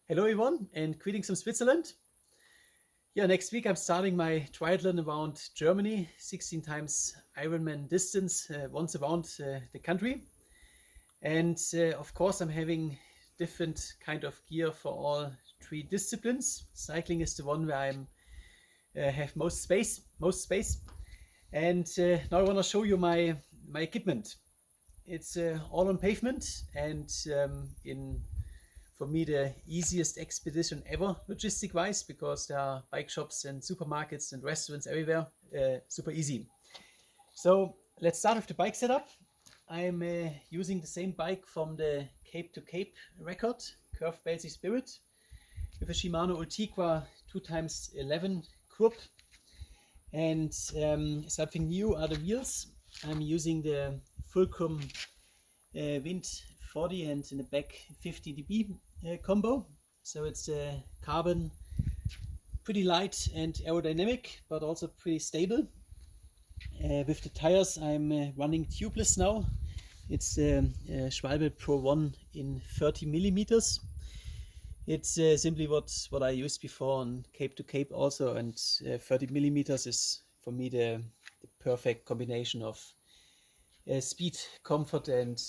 Hello everyone and greetings from Switzerland. Yeah, next week I'm starting my triathlon around Germany, 16 times Ironman distance, once around the country. And of course I'm having different kind of gear for all three disciplines. Cycling is the one where I'm have most space. And now I want to show you my equipment. It's all on pavement and in for me the easiest expedition ever logistic wise, because there are bike shops and supermarkets and restaurants everywhere. Super easy. So let's start with the bike setup. I'm using the same bike from the Cape to Cape record, Curved Belsey Spirit, with a Shimano Ultegra 2x11 Curb. And something new are the wheels. I'm using the Fulcrum Wind 40 and in the back 50 dB combo. So it's carbon, pretty light and aerodynamic, but also pretty stable. With the tires, I'm running tubeless now. It's Schwalbe Pro 1 in 30 millimeters. It's simply what I used before on Cape to Cape also, and 30 millimeters is for me the perfect combination of speed, comfort, and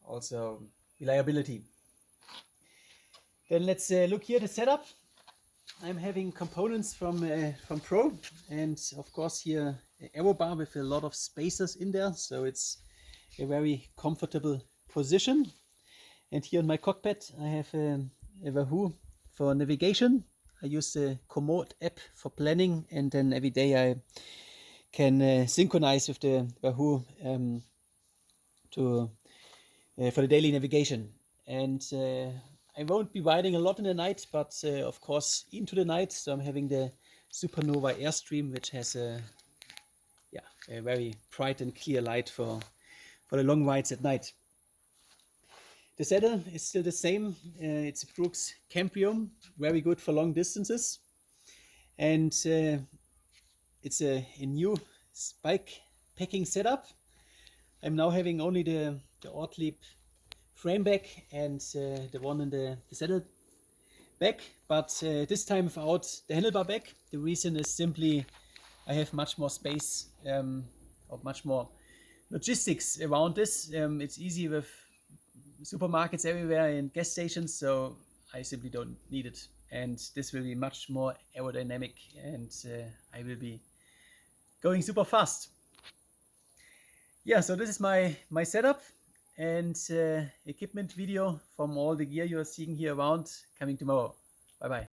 also reliability. Then let's look here the setup. I'm having components from Pro, and of course here aero bar with a lot of spacers in there, so it's a very comfortable position. And here in my cockpit I have a Wahoo for navigation. I use the Komoot app for planning, and then every day I can synchronize with the Wahoo for the daily navigation. And I won't be riding a lot in the night, but of course into the night. So I'm having the Supernova Airstream, which has a very bright and clear light for the long rides at night. The saddle is still the same. It's a Brooks Cambrium, very good for long distances. And it's a new bike packing setup. I'm now having only the Ortlieb frame back and the one in the saddle back, but this time without the handlebar back. The reason is simply I have much more space or much more logistics around this. It's easy with supermarkets everywhere and gas stations, so I simply don't need it. And this will be much more aerodynamic, and I will be going super fast. Yeah, so this is my setup and equipment video from all the gear you are seeing here around, coming tomorrow. Bye bye.